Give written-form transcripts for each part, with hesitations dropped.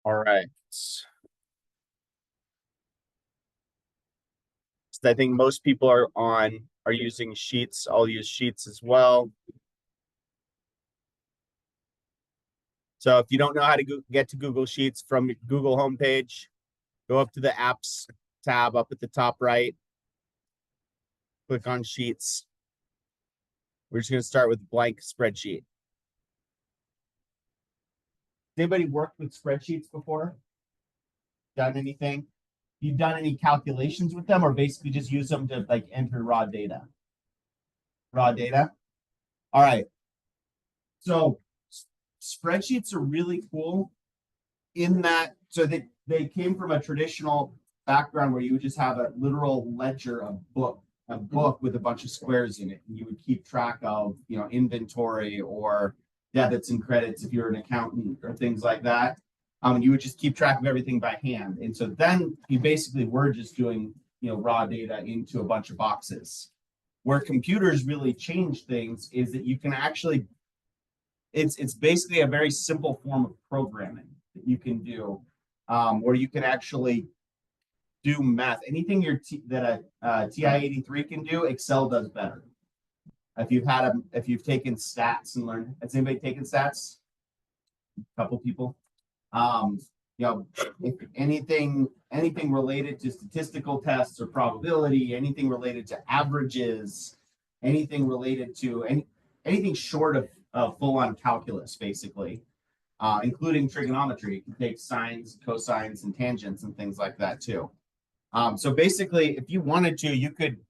All right. So I think most people are using Sheets. I'll use Sheets as well. So if you don't know how to get to Google Sheets from Google homepage, go up to the Apps tab up at the top right. Click on Sheets. We're just going to start with a blank spreadsheet. Anybody worked with spreadsheets before? Done anything? You've done any calculations with them, or basically just use them to like enter raw data? Raw data? All right. So spreadsheets are really cool in that, so they came from a traditional background where you would just have a literal ledger, a book with a bunch of squares in it, and you would keep track of, you know, inventory or debits and credits if you're an accountant or things like that. And you would just keep track of everything by hand. And so then you basically were just doing, you know, raw data into a bunch of boxes. Where computers really change things is that you can actually, it's basically a very simple form of programming that you can do, where you can actually do math. Anything that a TI-83 can do, Excel does better. If you've taken stats and learned, has anybody taken stats? A couple people. You know, if anything related to statistical tests or probability, anything related to averages, anything related to anything short of full-on calculus, basically, including trigonometry. You can take sines, cosines, and tangents and things like that too. So basically, if you wanted to, you could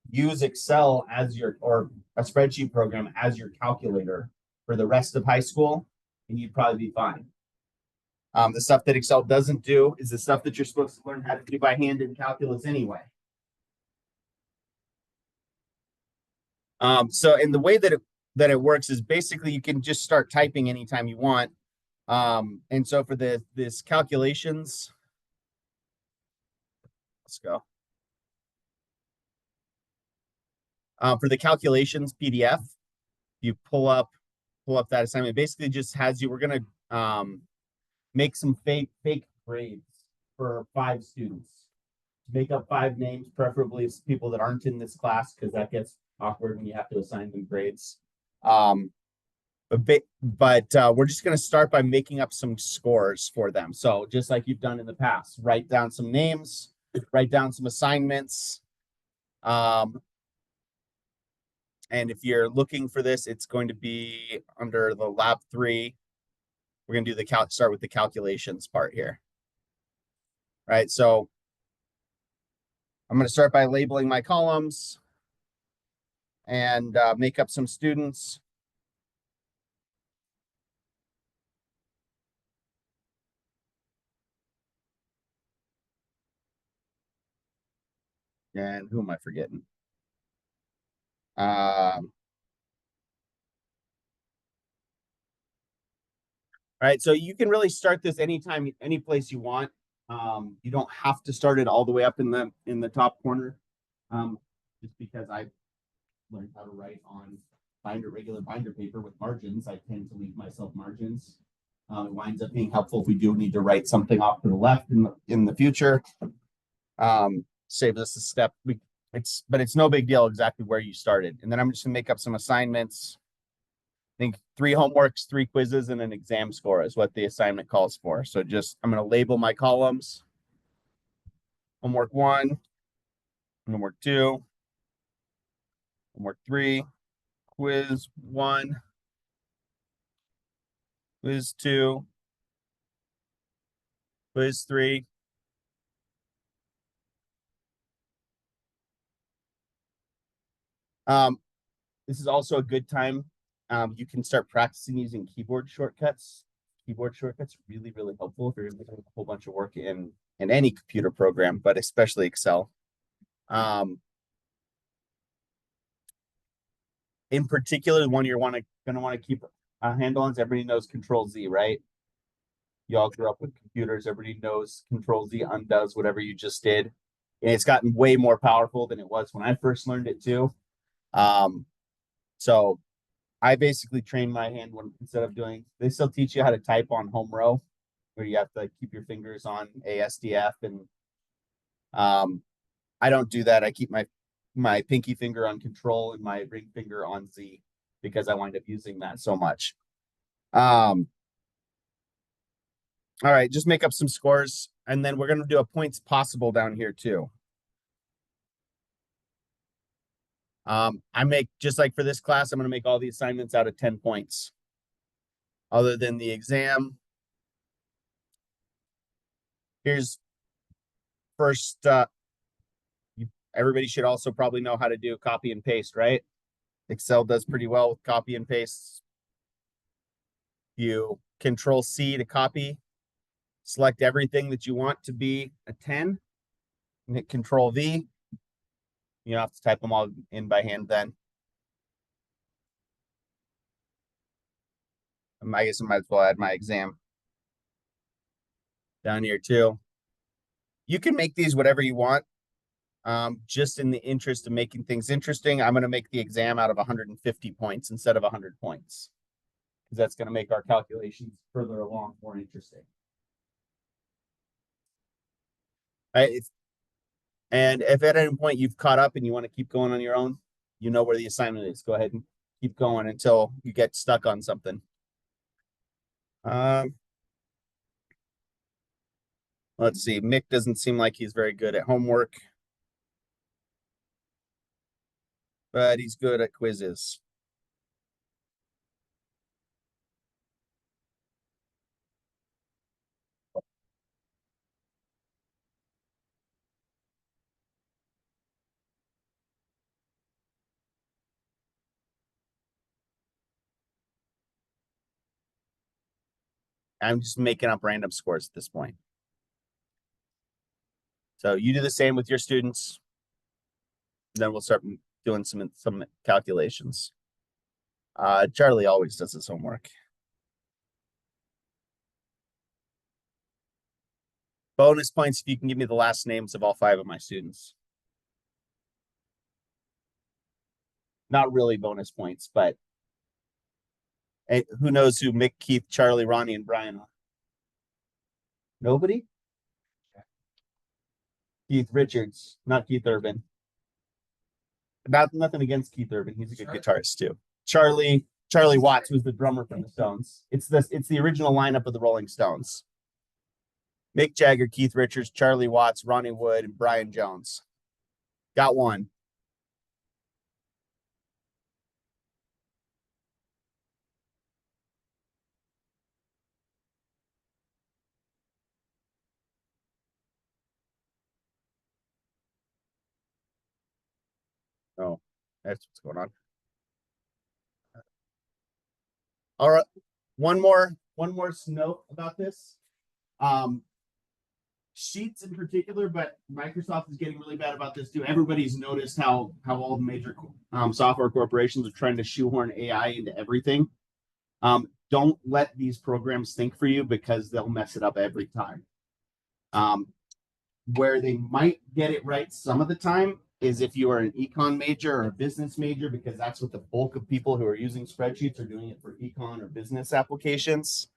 use Excel as or a spreadsheet program as your calculator for the rest of high school, and you'd probably be fine. The stuff that Excel doesn't do is the stuff that you're supposed to learn how to do by hand in calculus anyway. So in the way that it works is basically you can just start typing anytime you want. And so for this calculations, let's go. For the calculations PDF, you pull up that assignment. It basically just has you, we're gonna make some fake grades for 5 students. Make up 5 names, preferably people that aren't in this class, because that gets awkward when you have to assign them grades. But we're just going to start by making up some scores for them. So just like you've done in the past, write down some names, write down some assignments. And if you're looking for this, it's going to be under the Lab 3. We're going to do start with the calculations part here. Right, so I'm going to start by labeling my columns and make up some students. And who am I forgetting? Right, so you can really start this anytime, any place you want. You don't have to start it all the way up in the top corner. Just because I learned how to write on regular binder paper with margins, I tend to leave myself margins. It winds up being helpful if we do need to write something off to the left in the future. Saves us a step. But it's no big deal exactly where you started. And then I'm just gonna make up some assignments. I think 3 homeworks, 3 quizzes, and an exam score is what the assignment calls for. So I'm going to label my columns. Homework 1, homework 2, homework 3, quiz 1, quiz 2, quiz 3. This is also a good time. You can start practicing using keyboard shortcuts. Keyboard shortcuts are really, really helpful if you're doing a whole bunch of work in any computer program, but especially Excel. In particular, the one you're going to want to keep a handle on is everybody knows Control-Z, right? You all grew up with computers. Everybody knows Control-Z undoes whatever you just did. And it's gotten way more powerful than it was when I first learned it too. So I basically trained my hand instead of they still teach you how to type on home row. where you have to like, keep your fingers on ASDF, and I don't do that. I keep my pinky finger on control and my ring finger on Z because I wind up using that so much. All right, just make up some scores, and then we're going to do a points possible down here too. I make, just like for this class, I'm going to make all the assignments out of 10 points. Other than the exam, here's first, everybody should also probably know how to do copy and paste, right? Excel does pretty well with copy and paste. You Control C to copy, select everything that you want to be a 10, and hit Control V. You don't have to type them all in by hand then. I guess I might as well add my exam down here too. You can make these whatever you want. Just in the interest of making things interesting, I'm going to make the exam out of 150 points instead of 100 points, because that's going to make our calculations further along more interesting. Right? And if at any point you've caught up and you want to keep going on your own, you know where the assignment is. Go ahead and keep going until you get stuck on something. Let's see. Mick doesn't seem like he's very good at homework, but he's good at quizzes. I'm just making up random scores at this point. So you do the same with your students. Then we'll start doing some calculations. Charlie always does his homework. Bonus points if you can give me the last names of all 5 of my students. Not really bonus points, but who knows who Mick, Keith, Charlie, Ronnie, and Brian are? Nobody? Keith Richards, not Keith Urban. Nothing against Keith Urban. He's a good guitarist too. Charlie Watts was the drummer from the Stones. It's the original lineup of the Rolling Stones. Mick Jagger, Keith Richards, Charlie Watts, Ronnie Wood, and Brian Jones. Got one. Oh, that's what's going on. All right. One more note about this. Sheets in particular, but Microsoft is getting really bad about this too. Everybody's noticed how all the major software corporations are trying to shoehorn AI into everything. Don't let these programs think for you, because they'll mess it up every time. Where they might get it right some of the time is if you are an econ major or a business major, because that's what the bulk of people who are using spreadsheets are doing it for econ or business applications.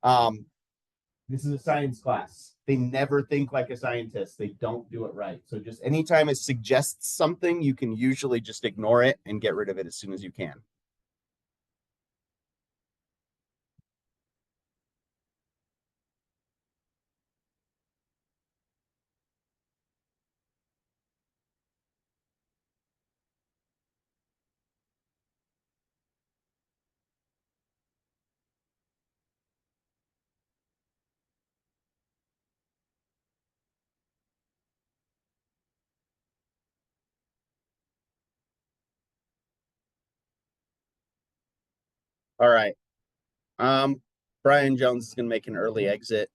This is a science class. They never think like a scientist. They don't do it right. So just anytime it suggests something, you can usually just ignore it and get rid of it as soon as you can. All right. Brian Jones is going to make an early exit,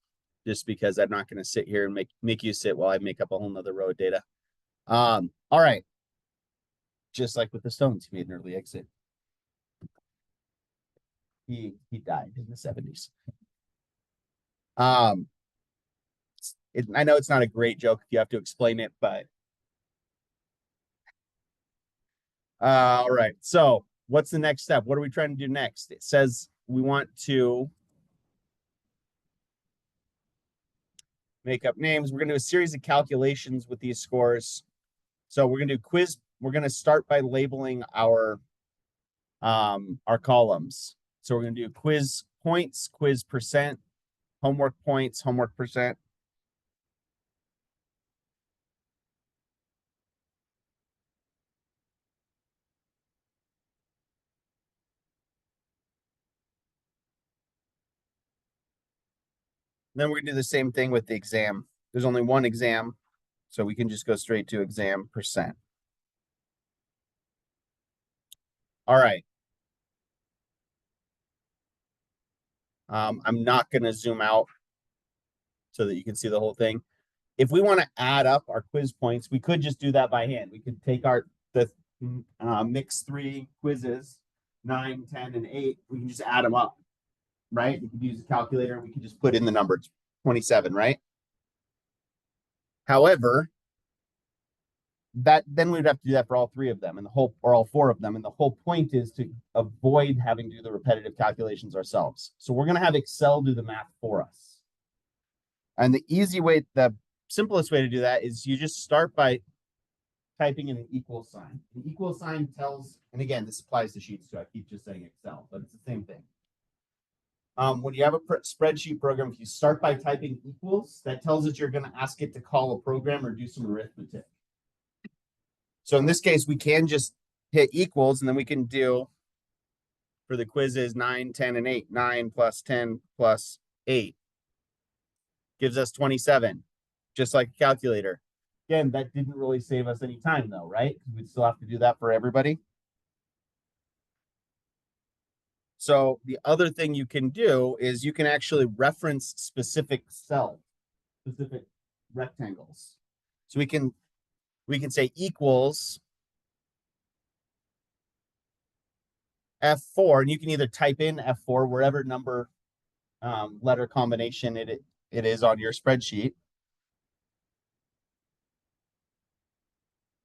just because I'm not going to sit here and make you sit while I make up a whole nother row of data. All right. Just like with the Stones, he made an early exit. He died in the 70s. I know it's not a great joke if you have to explain it, but all right. So what's the next step? What are we trying to do next? It says we want to make up names. We're going to do a series of calculations with these scores. So we're going to do quiz. We're going to start by labeling our columns. So we're going to do quiz points, quiz percent, homework points, homework percent. Then we're going to do the same thing with the exam. There's only one exam, so we can just go straight to exam percent. All right. I'm not going to zoom out so that you can see the whole thing. If we want to add up our quiz points, we could just do that by hand. We could take the mixed 3 quizzes, 9, 10, and 8. We can just add them up, right? We could use a calculator. We could just put in the number 27, right? However, then we'd have to do that for all 3 of them, and or all 4 of them. And the whole point is to avoid having to do the repetitive calculations ourselves. So we're going to have Excel do the math for us. And the simplest way to do that is you just start by typing in an equal sign. An equal sign tells, and again, this applies to sheets too. I keep just saying Excel, but it's the same thing. When you have a spreadsheet program, if you start by typing equals, that tells us you're going to ask it to call a program or do some arithmetic. So in this case, we can just hit equals, and then we can do, for the quizzes, 9, 10, and 8. 9 plus 10 plus 8 gives us 27, just like a calculator. Again, that didn't really save us any time, though, right? Because we'd still have to do that for everybody. So the other thing you can do is you can actually reference specific cells, specific rectangles. So we can say equals F4, and you can either type in F4, wherever number letter combination it is on your spreadsheet,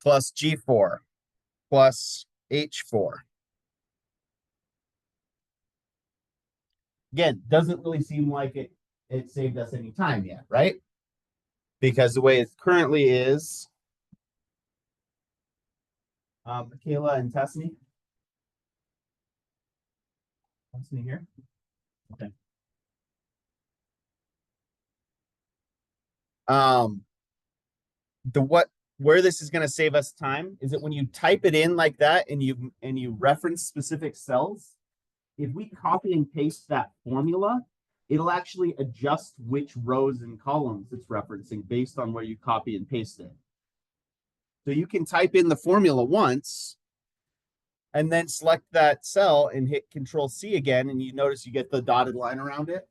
plus G4, plus H4. Again, doesn't really seem like it saved us any time yet, right? Because the way it currently is, Michaela and Tessney. Tessney here? Okay. Where this is going to save us time is that when you type it in like that and you reference specific cells, if we copy and paste that formula, it'll actually adjust which rows and columns it's referencing based on where you copy and paste it. So you can type in the formula once and then select that cell and hit Control C again, and you notice you get the dotted line around it.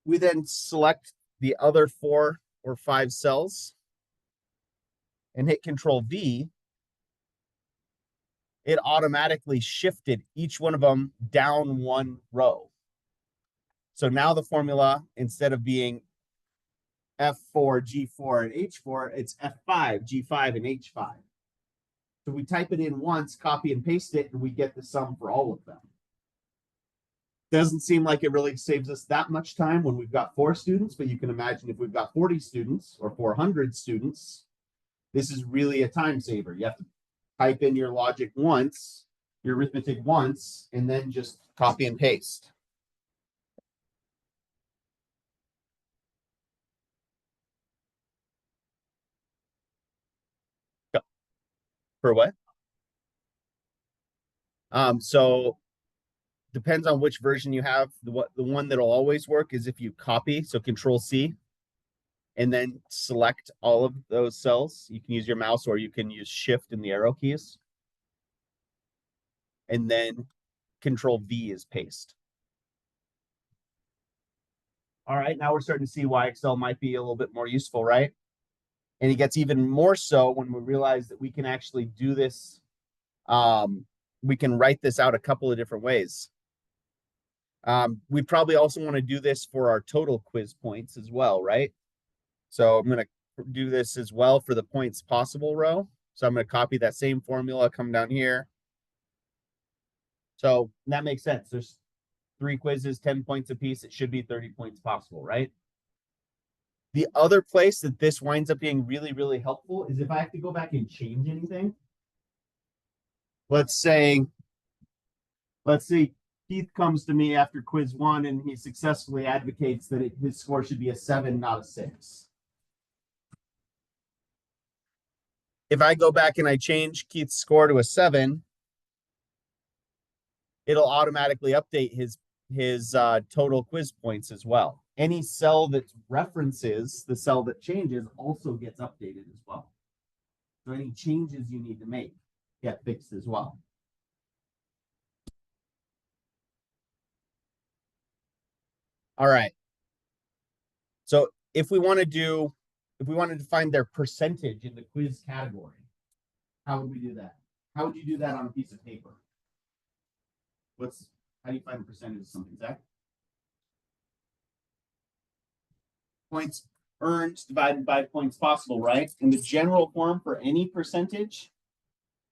We then select the other 4 or 5 cells and hit Control V. It automatically shifted each one of them down 1 row. So now the formula, instead of being F4, G4, and H4, it's F5, G5, and H5. So we type it in once, copy and paste it, and we get the sum for all of them. Doesn't seem like it really saves us that much time when we've got 4 students, but you can imagine if we've got 40 students or 400 students, this is really a time saver. You have to type in your logic once, your arithmetic once, and then just copy and paste. For what? So depends on which version you have. The one that'll always work is if you copy, so Control C, and then select all of those cells. You can use your mouse or you can use Shift and the arrow keys. And then Control V is paste. All right, now we're starting to see why Excel might be a little bit more useful, right? And it gets even more so when we realize that we can actually do this. We can write this out a couple of different ways. We probably also want to do this for our total quiz points as well, right? So I'm going to do this as well for the points possible row. So I'm going to copy that same formula, come down here. So that makes sense. There's 3 quizzes, 10 points apiece. It should be 30 points possible, right? The other place that this winds up being really, really helpful is if I have to go back and change anything. Let's say Keith comes to me after quiz 1 and he successfully advocates that his score should be a 7, not a 6. If I go back and I change Keith's score to a 7, it'll automatically update his total quiz points as well. Any cell that references the cell that changes also gets updated as well. So any changes you need to make get fixed as well. All right. So if we wanted to find their percentage in the quiz category, how would we do that? How would you do that on a piece of paper? How do you find the percentage of something, Zach? Points earned divided by points possible, right? And the general form for any percentage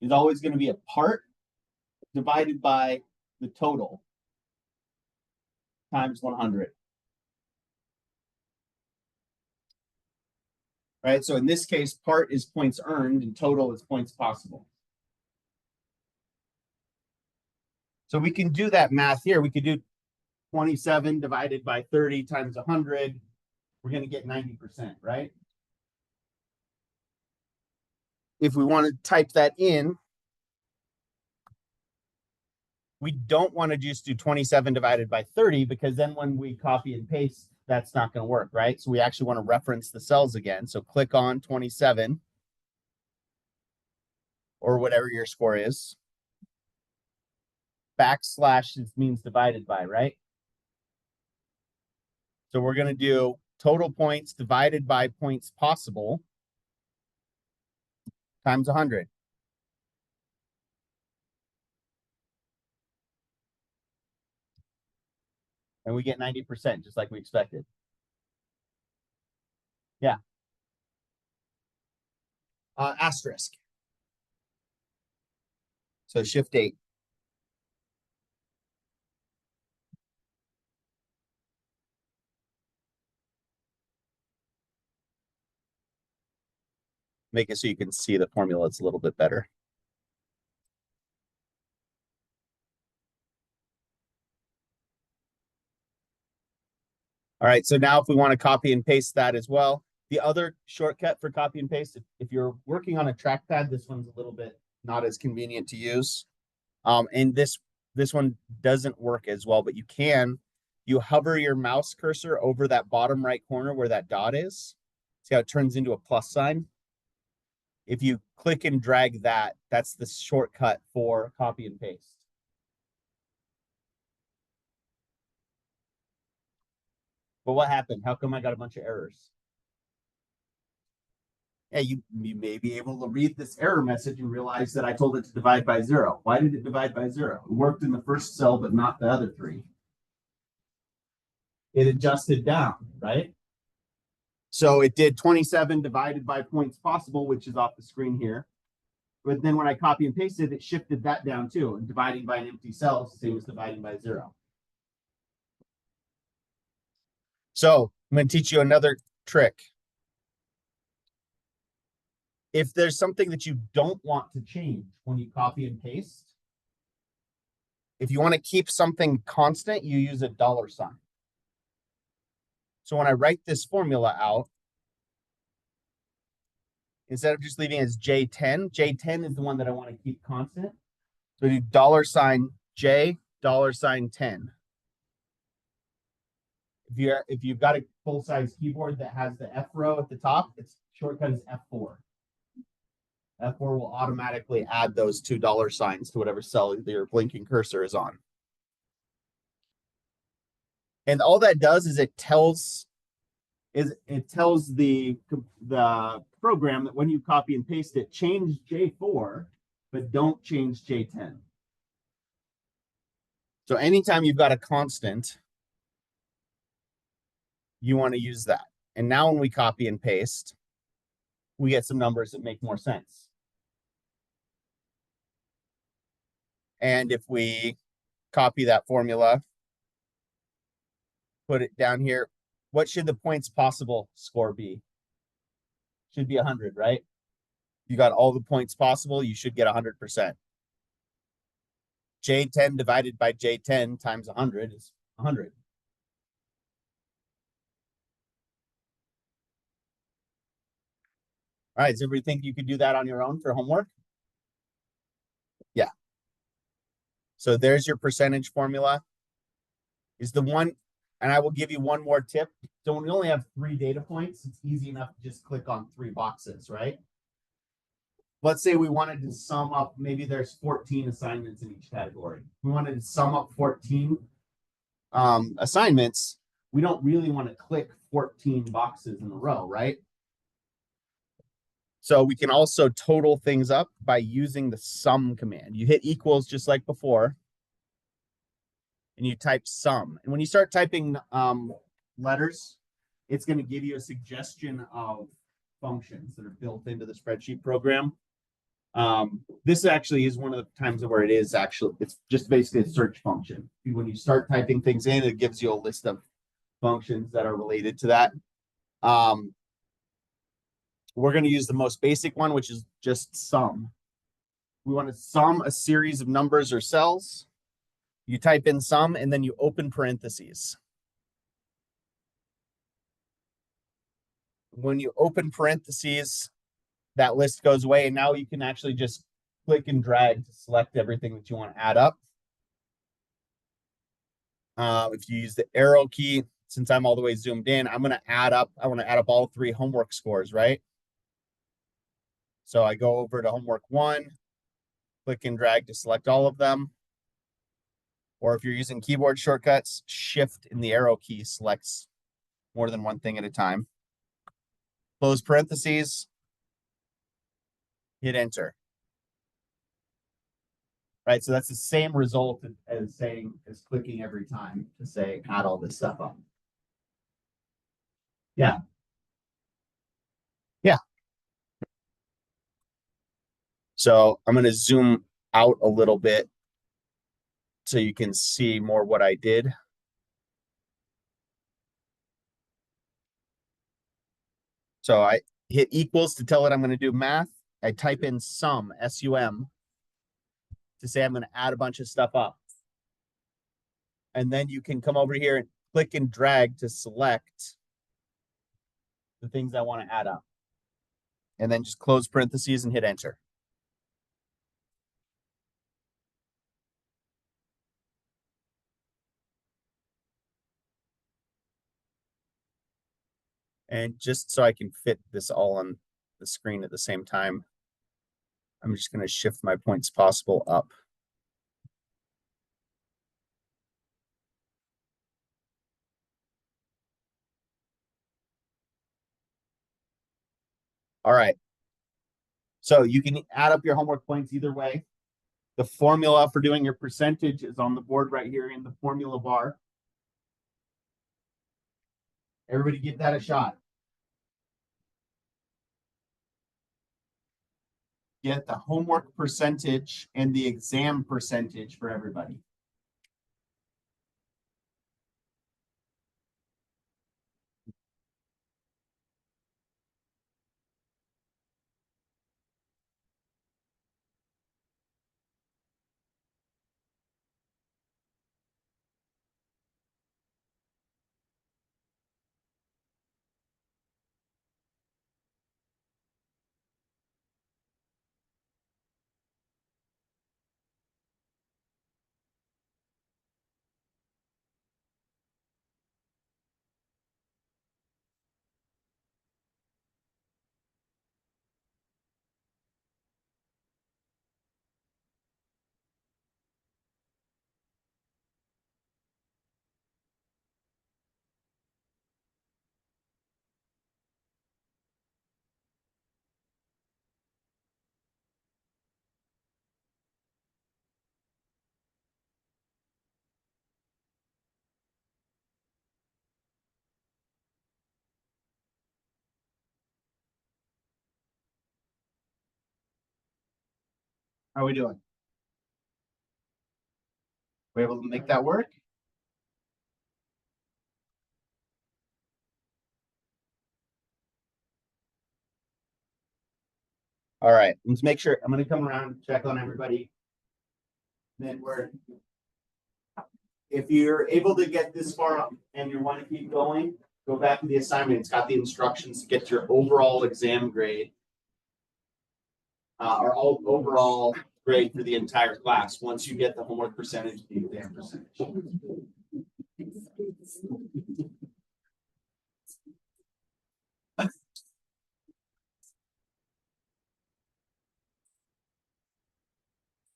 is always going to be a part divided by the total times 100. Right? So in this case, part is points earned and total is points possible. So we can do that math here. We could do 27 divided by 30 times 100. We're going to get 90%, right? If we want to type that in, we don't want to just do 27 divided by 30 because then when we copy and paste, that's not going to work, right? So we actually want to reference the cells again. So click on 27 or whatever your score is. Backslash means divided by, right? So we're going to do total points divided by points possible times 100. And we get 90%, just like we expected. Yeah. Asterisk. So shift 8. Make it so you can see the formula. It's a little bit better. All right, so now if we want to copy and paste that as well, the other shortcut for copy and paste, if you're working on a trackpad, this one's a little bit not as convenient to use. And this one doesn't work as well, but you hover your mouse cursor over that bottom right corner where that dot is. See how it turns into a plus sign? If you click and drag that, that's the shortcut for copy and paste. But what happened? How come I got a bunch of errors? Yeah, you may be able to read this error message and realize that I told it to divide by 0. Why did it divide by 0? It worked in the first cell, but not the other 3. It adjusted down, right? So it did 27 divided by points possible, which is off the screen here. But then when I copy and pasted, it shifted that down too. And dividing by an empty cell is the same as dividing by 0. So I'm going to teach you another trick. If there's something that you don't want to change when you copy and paste, if you want to keep something constant, you use a $sign. So when I write this formula out, instead of just leaving it as J10, J10 is the one that I want to keep constant. So I do $J, $10. If you've got a full-size keyboard that has the F row at the top, its shortcut is F4. F4 will automatically add those $2 signs to whatever cell your blinking cursor is on. And all that does is it tells the program that when you copy and paste it, change J4, but don't change J10. So anytime you've got a constant, you want to use that. And now when we copy and paste, we get some numbers that make more sense. And if we copy that formula, put it down here, what should the points possible score be? Should be 100, right? You got all the points possible, you should get 100%. J10 divided by J10 times 100 is 100. All right, does everybody think you could do that on your own for homework? Yeah. So there's your percentage formula. Is the one, and I will give you one more tip. So when we only have 3 data points, it's easy enough to just click on 3 boxes, right? Let's say we wanted to sum up, maybe there's 14 assignments in each category. We wanted to sum up 14 assignments. We don't really want to click 14 boxes in a row, right? So we can also total things up by using the sum command. You hit equals just like before, and you type sum. And when you start typing letters, it's going to give you a suggestion of functions that are built into the spreadsheet program. This actually is one of the times where it is actually, it's just basically a search function. When you start typing things in, it gives you a list of functions that are related to that. We're going to use the most basic one, which is just sum. We want to sum a series of numbers or cells. You type in sum and then you open parentheses. When you open parentheses, that list goes away, and now you can actually just click and drag to select everything that you want to add up. If you use the arrow key, since I'm all the way zoomed in, I'm going to add up. I want to add up all 3 homework scores, right? So I go over to homework 1, click and drag to select all of them. Or if you're using keyboard shortcuts, shift in the arrow key selects more than one thing at a time. Close parentheses, hit enter. Right, so that's the same result as clicking every time to say add all this stuff up. Yeah. Yeah. So I'm going to zoom out a little bit so you can see more what I did. So I hit equals to tell it I'm going to do math. I type in sum, S-U-M, to say I'm going to add a bunch of stuff up. And then you can come over here and click and drag to select the things I want to add up. And then just close parentheses and hit enter. And just so I can fit this all on the screen at the same time, I'm just going to shift my points possible up. All right. So you can add up your homework points either way. The formula for doing your percentage is on the board right here in the formula bar. Everybody give that a shot. Get the homework percentage and the exam percentage for everybody. How are we doing? We able to make that work? All right, let's make sure. I'm gonna come around, check on everybody. Then if you're able to get this far up and you want to keep going, go back to the assignment. It's got the instructions to get your overall exam grade. Or overall grade for the entire class once you get the homework percentage, the exam percentage.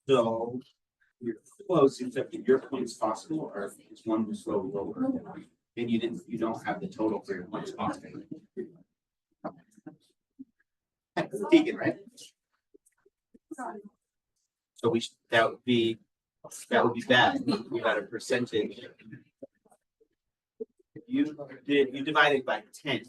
So you're close, you have your points possible, or is one just go lower? And you don't have the total for your points possible. Vegan, right? So that would be bad. We got a percentage. You divided by 10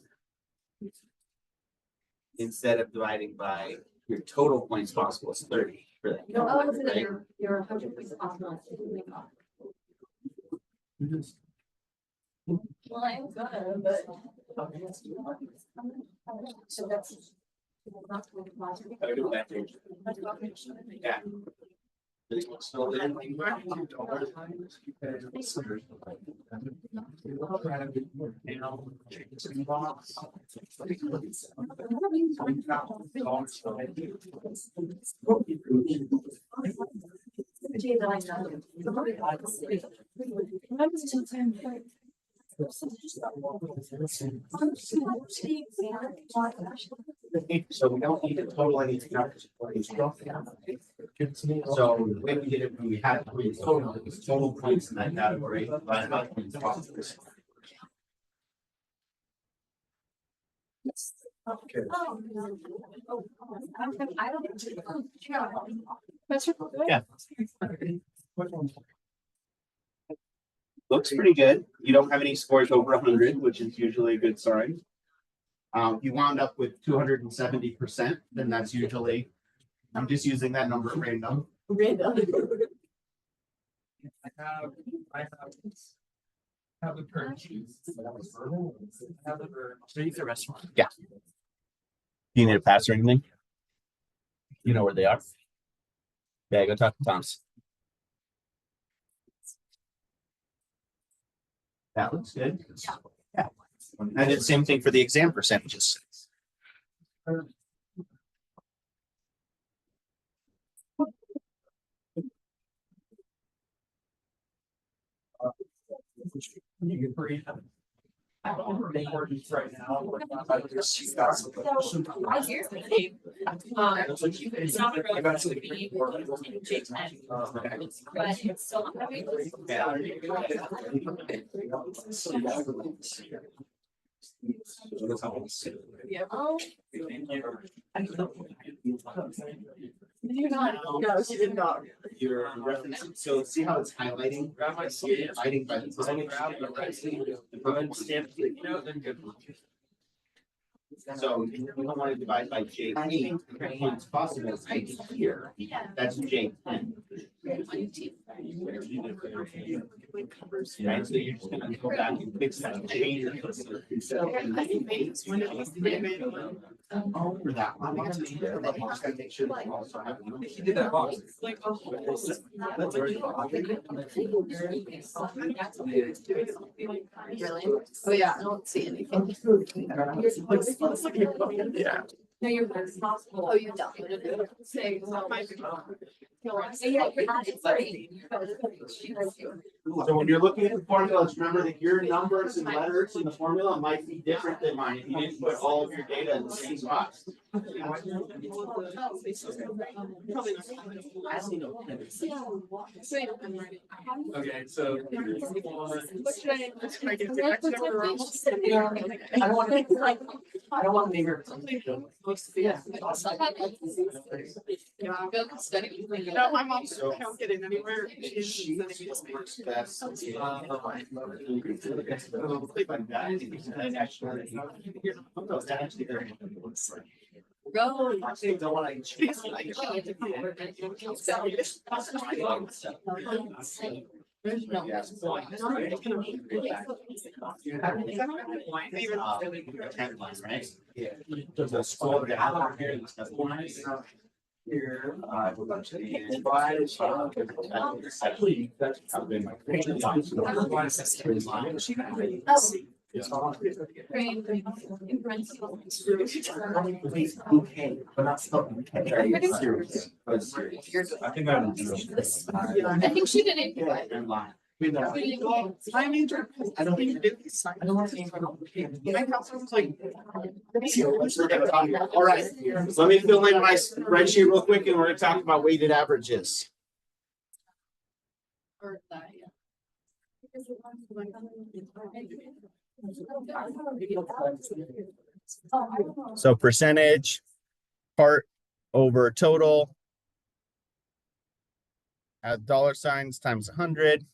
instead of dividing by your total points possible is 30 for that. No, right? Your 100 points possible. Well, I'm gonna, but. So that's. Yeah. So we don't need to total anything up. So the way we did it, when we had total points in that category, divided by points possible. Okay. Yeah. Looks pretty good. You don't have any scores over 100, which is usually a good sign. You wound up with 270%, then that's usually, I'm just using that number at random. I have the current shoes. So you the restaurant. Yeah. Do you need a pass or anything? You know where they are? Yeah, go talk to Tom's. That looks good. Yeah. I did the same thing for the exam percentages. Right now. It's not really going to be J10, but it's still yeah. No, she did not. You're referencing, so see how it's highlighting? Highlighting by the So you don't want to divide by J8, it's possible it's here. That's J10. Right, so you're just gonna go back and fix that change. For that one, I'm just gonna make sure that you also have. He did that box. Oh yeah, I don't see anything. Yeah. No, you're possible. Oh, you downloaded it. Say, well, So when you're looking at the formulas, remember that your numbers and letters in the formula might be different than mine if you didn't put all of your data in the same box. Okay, so. I don't want to name her. Yeah. No, my mom can't get in anywhere. She works best. Go. Here. Okay, but not spelled okay. I think I I think she did it. I mean, I don't even do these. I don't want to. My house was like. All right, let me fill in my spreadsheet real quick and we're gonna talk about weighted averages. Or that, yeah. So percentage, part over total. Add dollar signs times 100.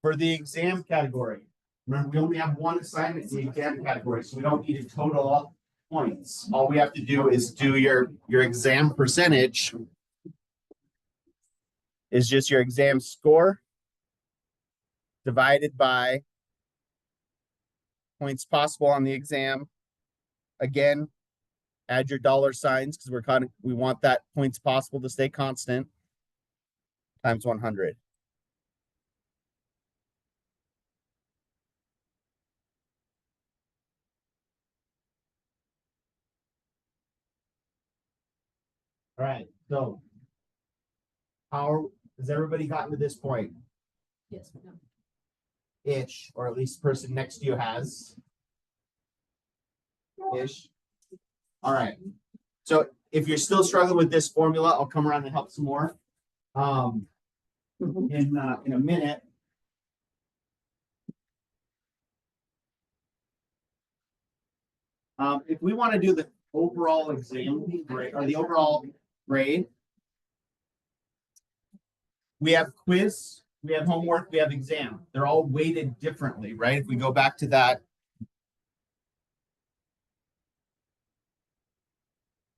For the exam category, remember we only have one assignment in the exam category, so we don't need to total all points. All we have to do is do your exam percentage is just your exam score divided by points possible on the exam. Again, add your dollar signs because we want that points possible to stay constant times 100. All right, so how has everybody gotten to this point? Yes, we know. Ish, or at least the person next to you has. Ish. All right. So if you're still struggling with this formula, I'll come around and help some more. In a minute. If we want to do the overall exam grade or the overall grade, we have quiz, we have homework, we have exam. They're all weighted differently, right? If we go back to that.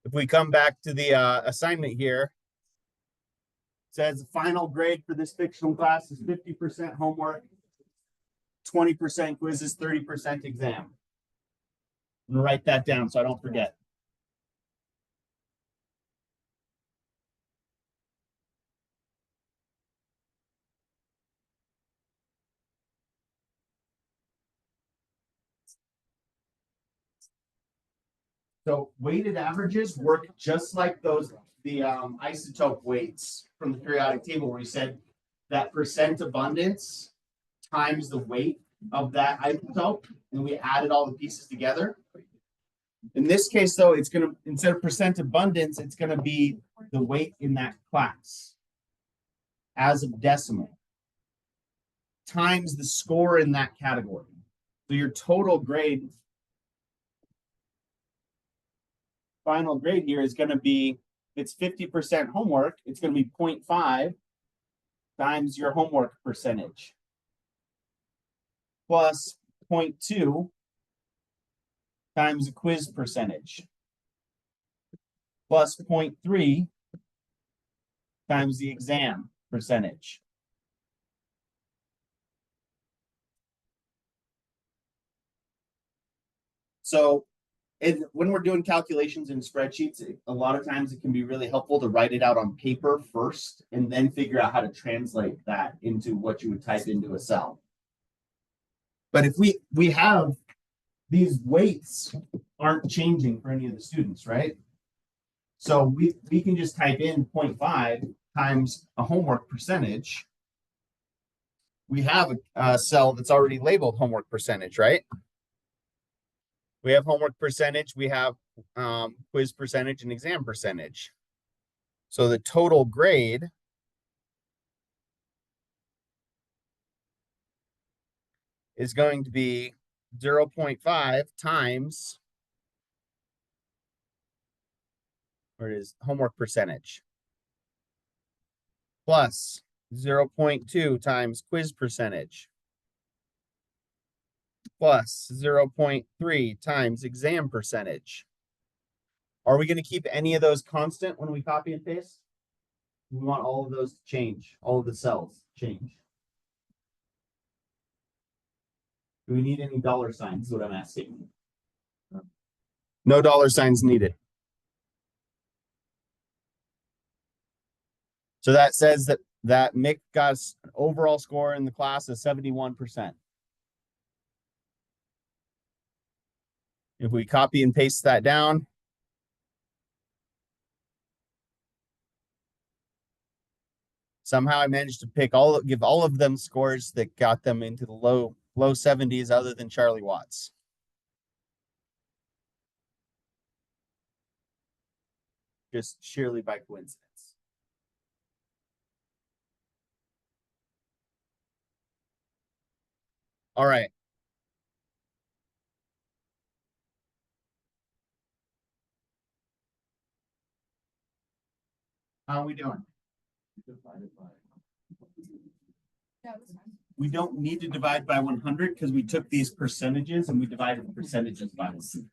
If we come back to the assignment here, it says the final grade for this fictional class is 50% homework, 20% quizzes, 30% exam. I'm gonna write that down so I don't forget. So weighted averages work just like the isotope weights from the periodic table where we said that percent abundance times the weight of that isotope, and we added all the pieces together. In this case, though, it's gonna, instead of percent abundance, it's gonna be the weight in that class as of decimal times the score in that category. So your total grade, final grade here is going to be, it's 50% homework, it's going to be 0.5 times your homework percentage plus 0.2 times the quiz percentage plus 0.3 times the exam percentage. So when we're doing calculations in spreadsheets, a lot of times it can be really helpful to write it out on paper first and then figure out how to translate that into what you would type into a cell. But if we have these weights aren't changing for any of the students, right? So we can just type in 0.5 times a homework percentage. We have a cell that's already labeled homework percentage, right? We have homework percentage, we have quiz percentage and exam percentage. So the total grade is going to be 0.5 times, where it is, homework percentage, plus 0.2 times quiz percentage, plus 0.3 times exam percentage. Are we going to keep any of those constant when we copy and paste? We want all of those to change, all of the cells change. Do we need any dollar signs is what I'm asking. No dollar signs needed. So that says that Mick got an overall score in the class of 71%. If we copy and paste that down, somehow I managed to give all of them scores that got them into the low 70s other than Charlie Watts. Just sheerly by coincidence. All right. How are we doing? We don't need to divide by 100 because we took these percentages and we divided the percentages by 100.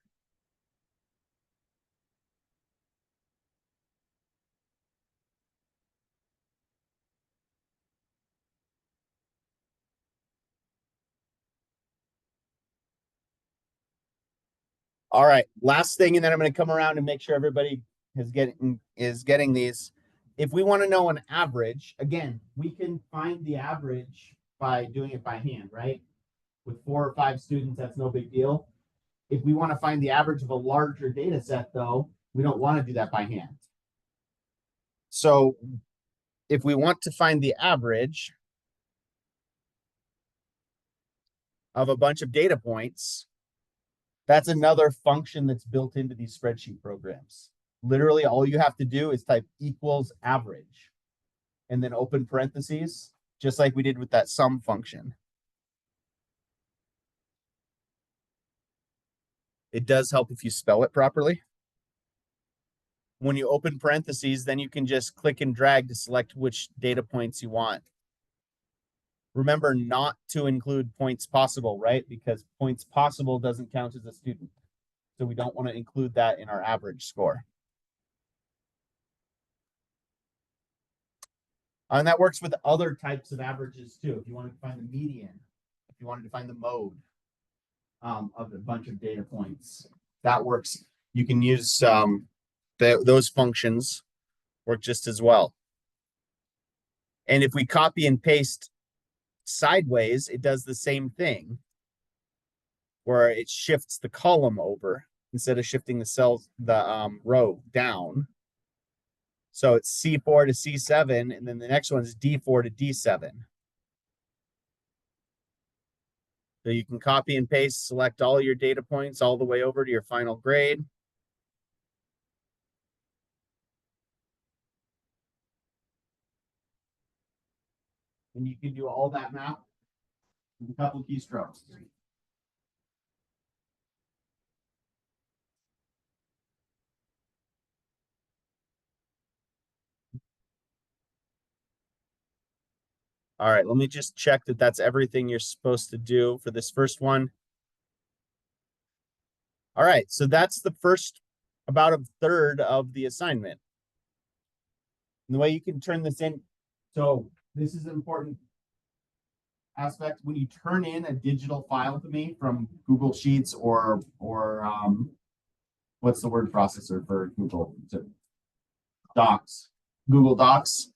All right, last thing, and then I'm going to come around and make sure everybody is getting these. If we want to know an average, again, we can find the average by doing it by hand, right? With 4 or 5 students, that's no big deal. If we want to find the average of a larger data set, though, we don't want to do that by hand. So if we want to find the average of a bunch of data points, that's another function that's built into these spreadsheet programs. Literally, all you have to do is type equals average and then open parentheses, just like we did with that sum function. It does help if you spell it properly. When you open parentheses, then you can just click and drag to select which data points you want. Remember not to include points possible, right? Because points possible doesn't count as a student. So we don't want to include that in our average score. And that works with other types of averages too. If you wanted to find the median, if you wanted to find the mode of a bunch of data points, that works. You can use those functions work just as well. And if we copy and paste sideways, it does the same thing where it shifts the column over instead of shifting the row down. So it's C4 to C7, and then the next one is D4 to D7. So you can copy and paste, select all your data points all the way over to your final grade. And you can do all that math with a couple of keystrokes. All right, let me just check that that's everything you're supposed to do for this first one. All right, so that's the first, about a third of the assignment. And the way you can turn this in, so this is an important aspect. When you turn in a digital file to me from Google Sheets or what's the word processor for Google? Docs, Google Docs.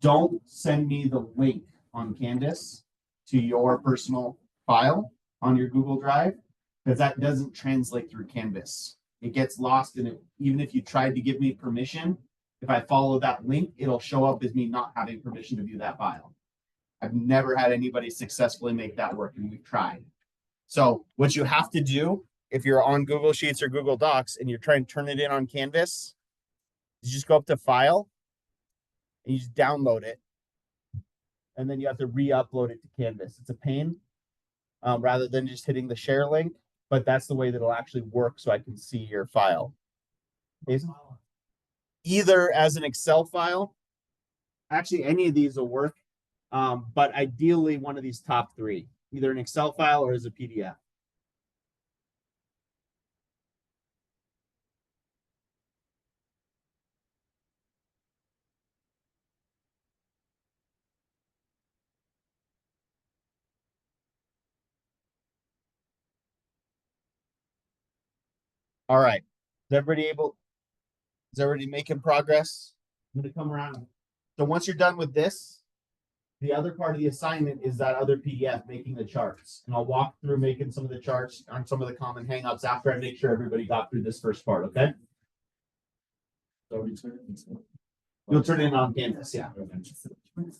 Don't send me the link on Canvas to your personal file on your Google Drive, because that doesn't translate through Canvas. It gets lost in it. Even if you tried to give me permission, if I follow that link, it'll show up as me not having permission to view that file. I've never had anybody successfully make that work, and we've tried. So what you have to do if you're on Google Sheets or Google Docs and you're trying to turn it in on Canvas, is just go up to File, and you just download it, and then you have to re-upload it to Canvas. It's a pain, rather than just hitting the share link, but that's the way that it'll actually work so I can see your file. Either as an Excel file, actually any of these will work, but ideally one of these top 3. either an Excel file or as a PDF. All right. Is everybody making progress? I'm gonna come around. So once you're done with this, the other part of the assignment is that other PDF, making the charts. And I'll walk through making some of the charts on some of the common hangups after I make sure everybody got through this first part, okay? You'll turn it in on Canvas, yeah.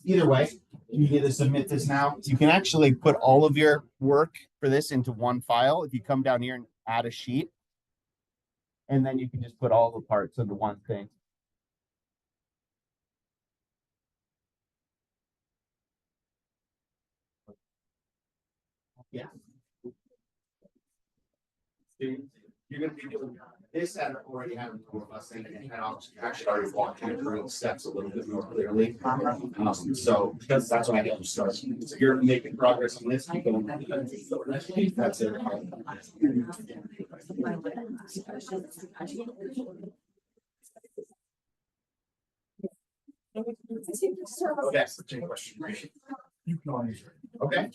Either way, you get to submit this now. You can actually put all of your work for this into one file. If you come down here and add a sheet, and then you can just put all the parts into one thing. Yeah. You're gonna be doing this at already having more of us and I'll actually already walk you through the steps a little bit more clearly. So that's why I have to start. So you're making progress on this. Keep going. That's it. Okay. Okay. Okay.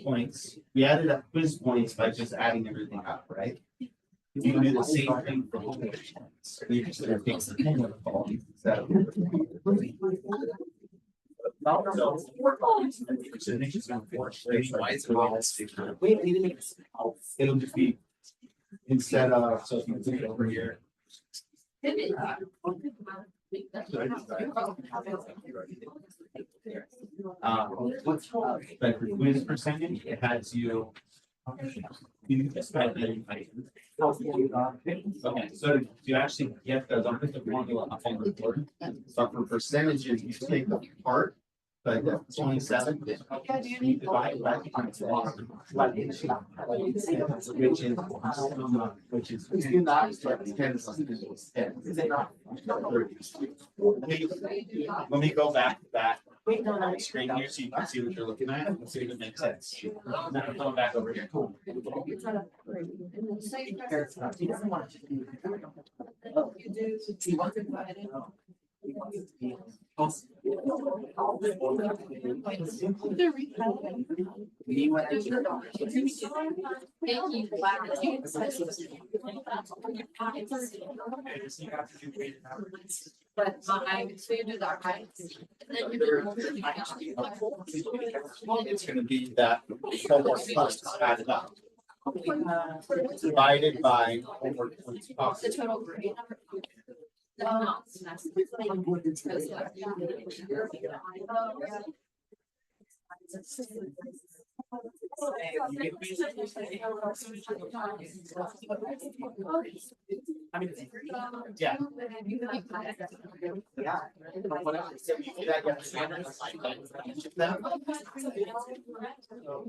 Points. We added up quiz points by just adding everything up, right? You can do the same thing for whole points. You just take the it'll just be instead of, so if you take it over here. But for quiz percentage, it has you. You just spend okay, so you actually get the, don't put the formula up on the board. So for percentages, you take the part, but 27. You divide by 12, which is 10. Let me go back to that screen here so you can see what you're looking at and see if it makes sense. Now I'm going back over here. But so you do that, right? It's going to be that plus added up. Divided by The total grade. I mean, yeah.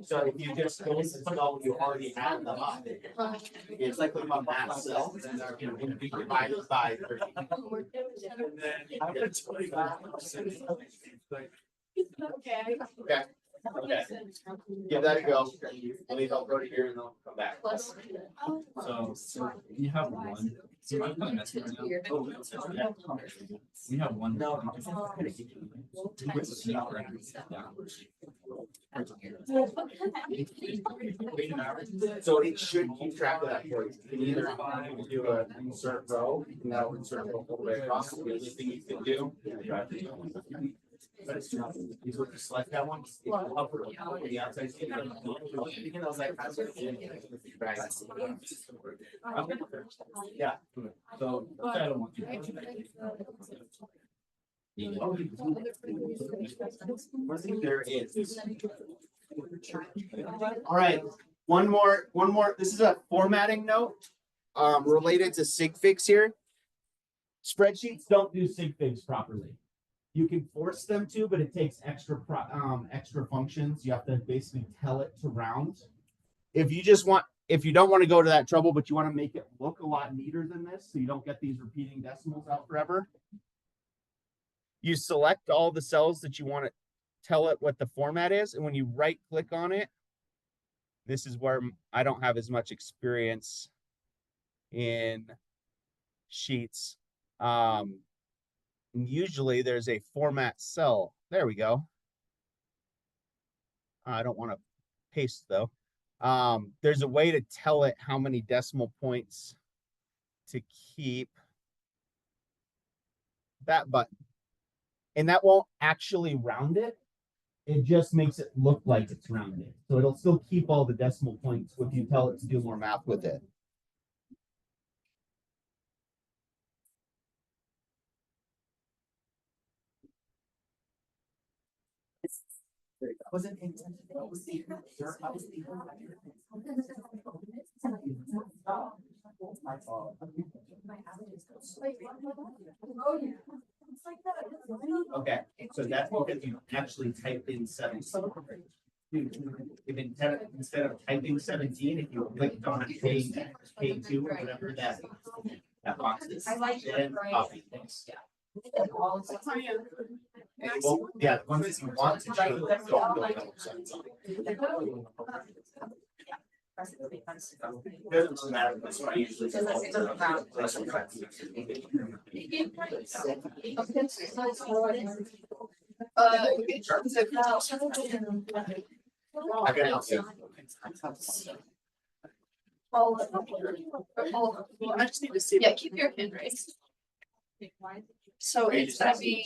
So if you just go into all you already have them up, it's like putting on that cell, and they're going to be divided by 30. Okay. Okay. Give that a go. Let me help go to here and then I'll come back. So you have one. So I'm kind of messing right now. We have one. So it should keep track of that for you. You can either do an insert row, and that'll insert row all the way across. The other thing you can do. You would just select that one. The outside. Yeah. So I don't want to. There is. All right, one more. This is a formatting note related to sig figs here. Spreadsheets don't do sig figs properly. You can force them to, but it takes extra functions. You have to basically tell it to round. If you just want, if you don't want to go to that trouble, but you want to make it look a lot neater than this, so you don't get these repeating decimals out forever, you select all the cells that you want to tell it what the format is. And when you right click on it, this is where I don't have as much experience in sheets. Usually there's a format cell. There we go. I don't want to paste though. There's a way to tell it how many decimal points to keep. That button. And that won't actually round it. It just makes it look like it's rounded. So it'll still keep all the decimal points if you tell it to do more math with it. Okay, so that's because you actually typed in 17. If instead of typing 17, if you clicked on K2 or whatever that box is, then copy things. Well, yeah, the ones that you want to show that don't go double 17. Doesn't matter, that's what I usually do. I can help you. I just need to see. Yeah, keep your hand raised. So it's gonna be,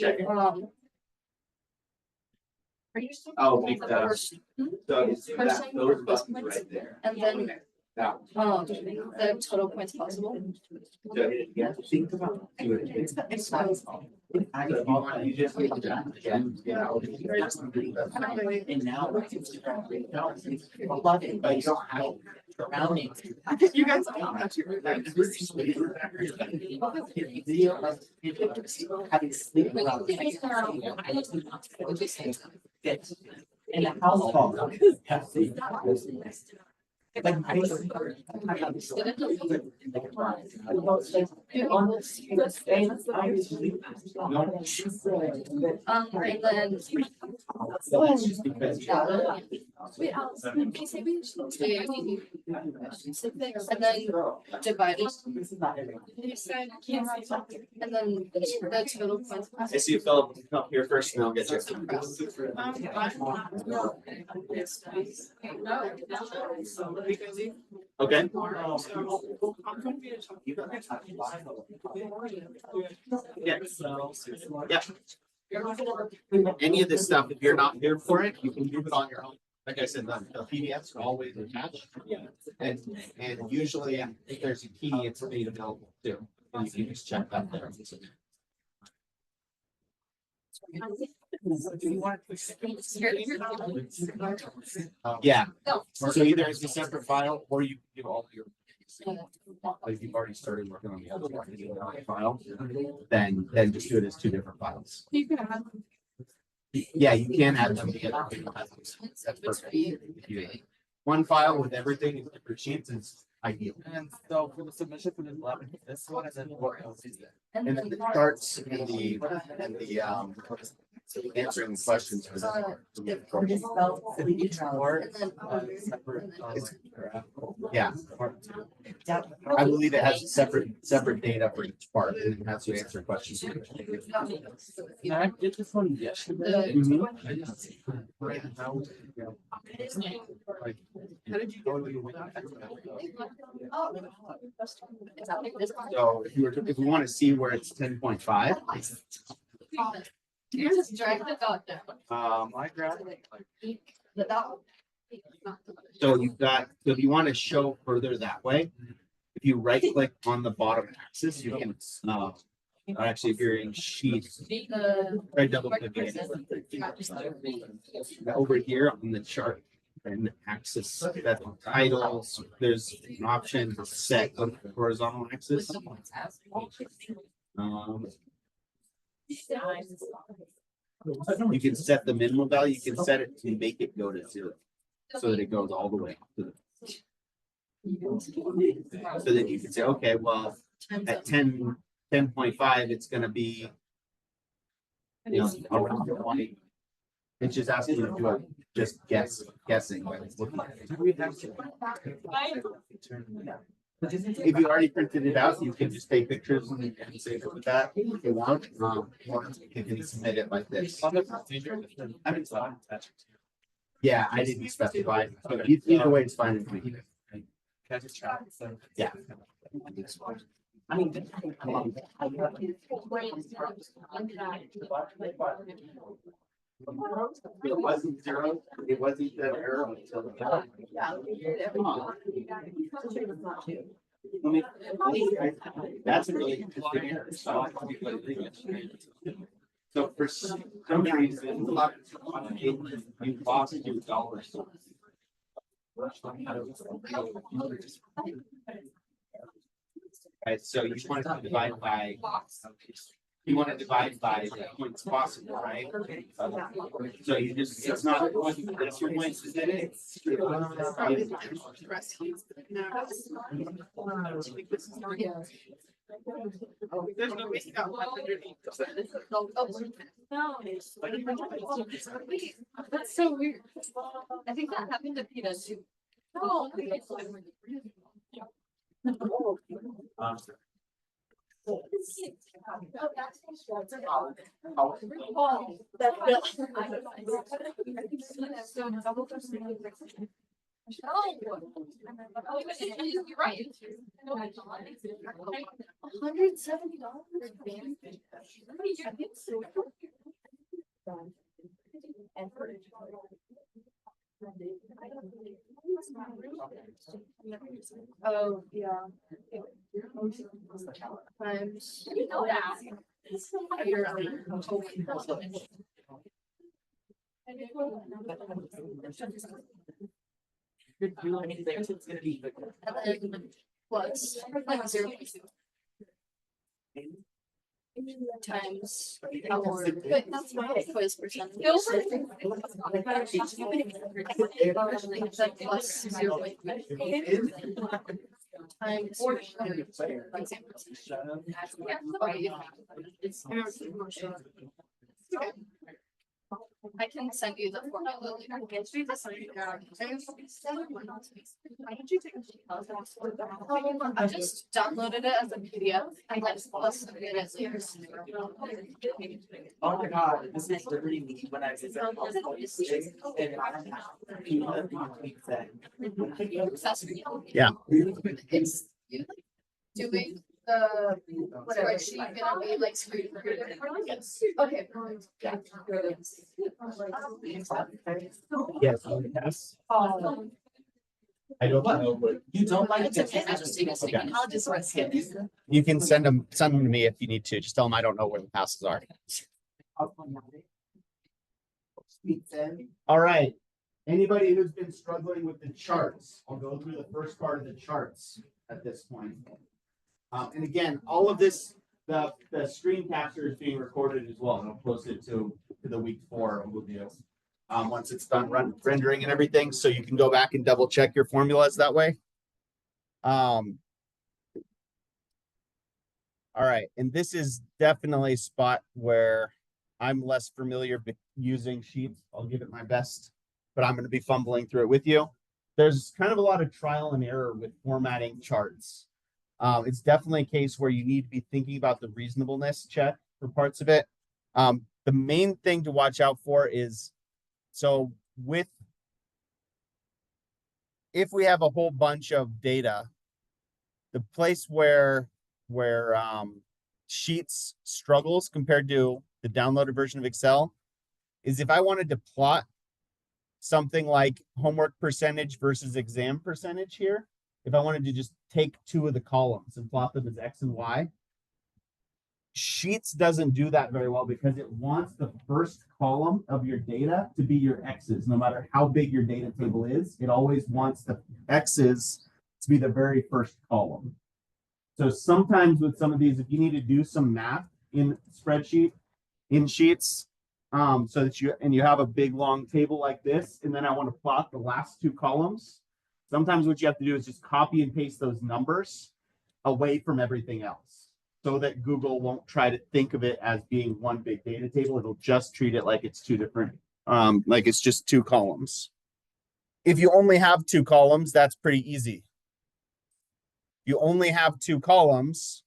are you still? Oh, make the that. first, So it's that, those buttons right there. and then, That. the total points possible. Yeah, think about it. It's fine. I don't want you just. Yeah. And now. But you don't have. Surrounding. You guys all have to. Having sleep around. In the household. Like, And then. So that's just because. Wait, Alex, can you say we should do? And then divide it. And then the total points. I see you, Philip, come up here first and I'll get you. Okay. Yeah. Yeah. Any of this stuff, if you're not here for it, you can do it on your own. Like I said, the PDFs are always attached. And usually if there's a key, it's made available too. And you can just check that there. Yeah. So either it's a separate file or you do all your. Like you've already started working on the other file, then just do it as two different files. You can have. Yeah, you can add them together. That's perfect. One file with everything in different sheets is ideal. And so for the submission for this lab, this one, and then what else is there? And then the charts and the answering questions. For yeah. I believe it has separate data for each part and it has to answer questions. I did this one yesterday. How did you go? So if we want to see where it's 10.5. You just drag the dot down. I grabbed it. The dot. So you've got, so if you want to show further that way, if you right click on the bottom axis, you can, actually if you're in sheets, try double clicking over here on the chart and axis, that titles, there's an option to set the horizontal axis. You can set the minimum value, you can set it to make it go to 0. So that it goes all the way up to the. So that you can say, okay, well, at 10.5, it's gonna be, you know, around 20. It's just asking you to do it, just guessing. Like, looking at it. If you already printed it out, you can just take pictures and save it with that if you want. Or you can submit it like this. Yeah, I didn't specify. But either way, it's fine with me. Yeah. I mean, it wasn't zero. It wasn't the error until the. That's a really interesting error. So for some reason, you lost your dollars. Right, so you want to divide by. You want to divide by the points possible, right? So you just, it's not, that's your points, is it? There's no way he got 100%. That's so weird. I think that happened to Peter too. Oh, you're right. Oh, yeah. Times. You know that. You're doing anything, it's gonna be. Plus, like 0.2. Times our, but that's my quiz percentage. Plus 0.3 times. I can send you the formula later. I just downloaded it as a PDF and then submitted it later. Oh my god, this is literally me when I was Yeah. It's doing the spreadsheet gonna be like screen recorded? Okay. Yes. I don't know, but You don't like It's okay, I just take a second, I'll just risk it. you can send them to me if you need to. Just tell them I don't know where the passes are. All right. Anybody who's been struggling with the charts, I'll go through the first part of the charts at this point. And again, all of this, the screen capture is being recorded as well. And I'll post it to the week 4 overview. Once it's done rendering and everything, so you can go back and double check your formulas that way. All right, and this is definitely a spot where I'm less familiar with using sheets. I'll give it my best, but I'm going to be fumbling through it with you. There's kind of a lot of trial and error with formatting charts. It's definitely a case where you need to be thinking about the reasonableness check for parts of it. The main thing to watch out for is, so if we have a whole bunch of data, the place where Sheets struggles compared to the downloaded version of Excel is if I wanted to plot something like homework percentage versus exam percentage here, if I wanted to just take 2 of the columns and plot them as X and Y, Sheets doesn't do that very well because it wants the first column of your data to be your X's. No matter how big your data table is, it always wants the X's to be the very first column. So sometimes with some of these, if you need to do some math in Sheets, so that you have a big long table like this, and then I want to plot the last 2 columns. Sometimes what you have to do is just copy and paste those numbers away from everything else so that Google won't try to think of it as being one big data table. It'll just treat it like it's two different, like it's just two columns. If you only have two columns, that's pretty easy. You only have two columns.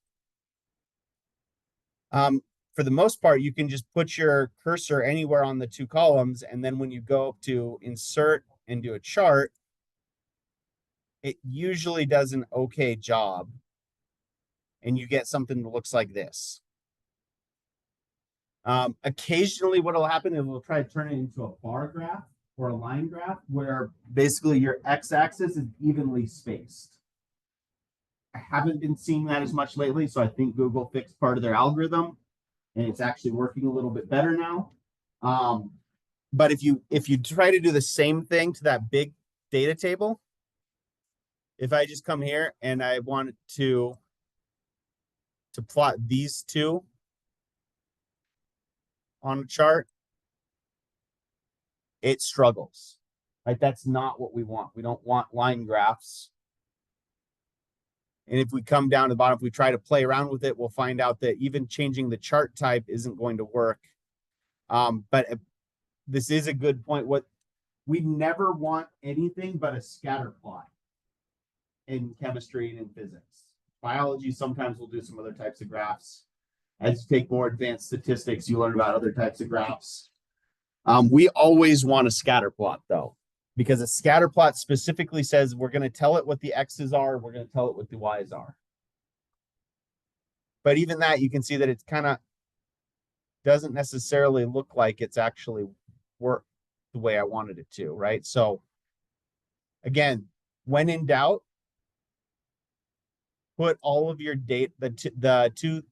For the most part, you can just put your cursor anywhere on the two columns. And then when you go to insert and do a chart, it usually does an okay job. And you get something that looks like this. Occasionally what will happen is we'll try to turn it into a bar graph or a line graph where basically your x-axis is evenly spaced. I haven't been seeing that as much lately, so I think Google fixed part of their algorithm and it's actually working a little bit better now. But if you try to do the same thing to that big data table, if I just come here and I want to plot these two on a chart, it struggles. Like that's not what we want. We don't want line graphs. And if we come down to the bottom, if we try to play around with it, we'll find out that even changing the chart type isn't going to work. But this is a good point. What we never want anything but a scatter plot in chemistry and in physics. Biology, sometimes we'll do some other types of graphs. As you take more advanced statistics, you learn about other types of graphs. We always want a scatter plot though, because a scatter plot specifically says we're going to tell it what the X's are, we're going to tell it what the Y's are. But even that, you can see that it's kind of doesn't necessarily look like it's actually worked the way I wanted it to, right? So again, when in doubt, put all of your data, the two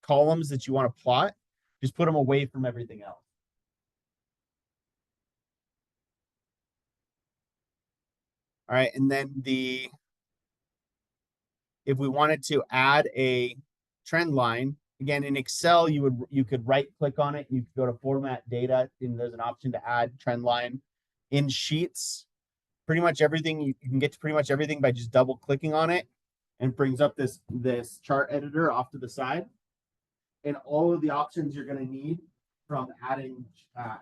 columns that you want to plot, just put them away from everything else. All right, and then if we wanted to add a trend line, again in Excel, you could right click on it, you could go to format data, and there's an option to add trend line. In Sheets, pretty much everything you can get to pretty much everything by just double clicking on it, and brings up this chart editor off to the side. And all of the options you're going to need, from adding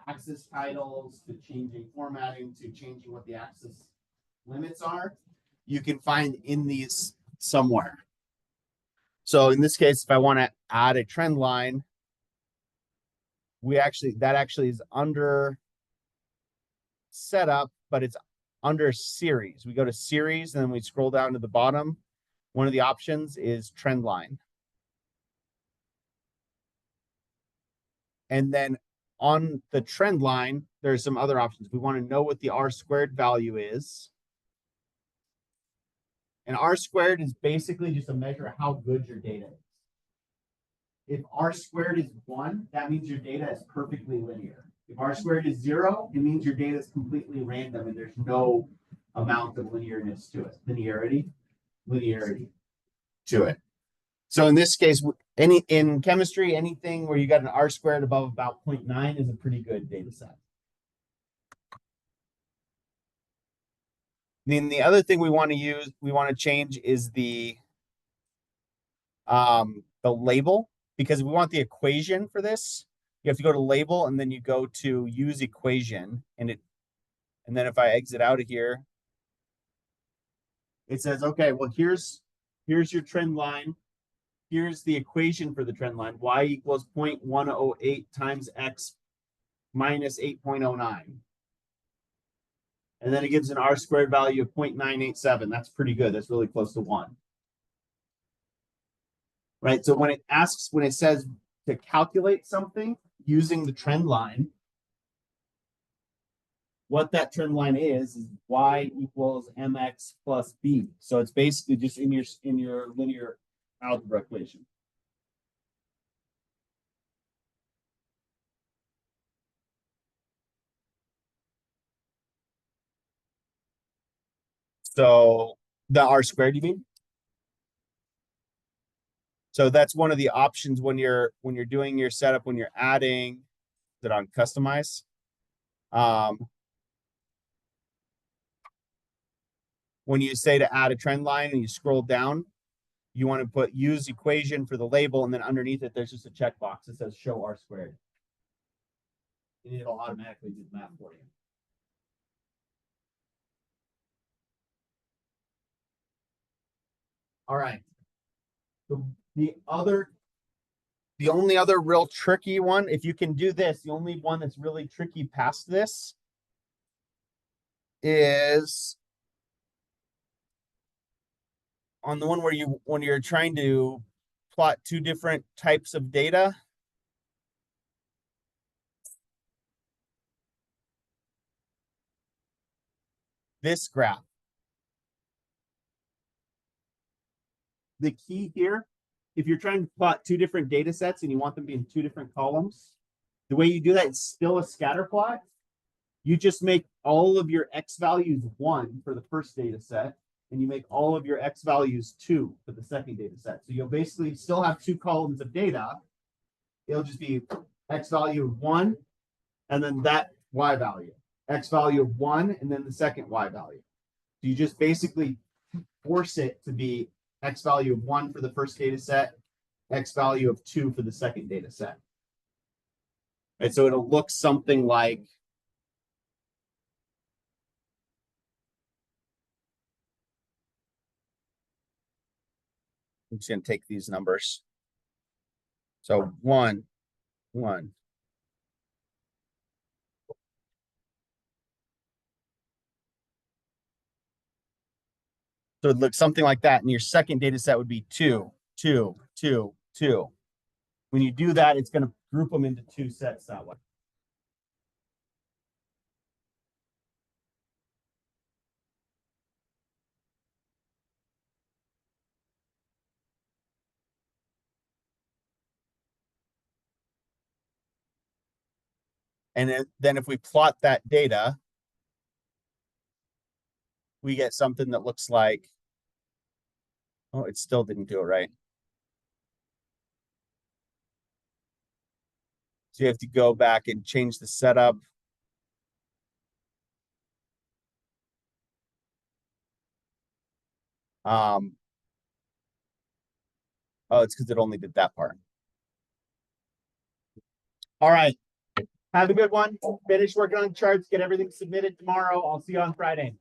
axis titles to changing formatting to changing what the axis limits are, you can find in these somewhere. So in this case, if I want to add a trend line, that actually is under setup, but it's under series. We go to series and then we scroll down to the bottom. One of the options is trend line. And then on the trend line, there's some other options. We want to know what the R² value is. And R² is basically just a measure of how good your data is. If R² is 1, that means your data is perfectly linear. If R² is 0, it means your data is completely random and there's no amount of linearness to it. Linearity to it. So in this case, in chemistry, anything where you got an R² above about 0.9 is a pretty good data set. Then the other thing we want to change is the label, because we want the equation for this. You have to go to label and then you go to use equation, and then if I exit out of here, it says, okay, well, here's your trend line. Here's the equation for the trend line. Y equals 0.108 times X minus 8.09. And then it gives an R² value of 0.987. That's pretty good. That's really close to 1. Right? So when it says to calculate something using the trend line, what that trend line is Y equals MX plus B. So it's basically just in your linear algebra equation. So the R², you mean? So that's one of the options when you're doing your setup, when you're adding that on customize. when you say to add a trend line and you scroll down, you want to put use equation for the label, and then underneath it, there's just a checkbox that says show R squared. And it'll automatically do the math for you. All right. The only other real tricky one, if you can do this, the only one that's really tricky past this is on the one where when you're trying to plot two different types of data. This graph. The key here, if you're trying to plot two different data sets and you want them to be in two different columns, the way you do that is still a scatter plot. You just make all of your X values 1 for the first data set, and you make all of your X values 2 for the second data set. So you'll basically still have two columns of data. It'll just be X value of 1, and then that Y value. X value of 1, and then the second Y value. So you just basically force it to be X value of 1 for the first data set, X value of 2 for the second data set. And so it'll look something like I'm just going to take these numbers. So 1, 1. So it looks something like that. And your second data set would be 2, 2, 2, 2. When you do that, it's going to group them into two sets that way. And then if we plot that data, we get something that looks like, oh, it still didn't do it right. So you have to go back and change the setup. Oh, it's because it only did that part. All right. Have a good one. Finish working on charts. Get everything submitted tomorrow. I'll see you on Friday.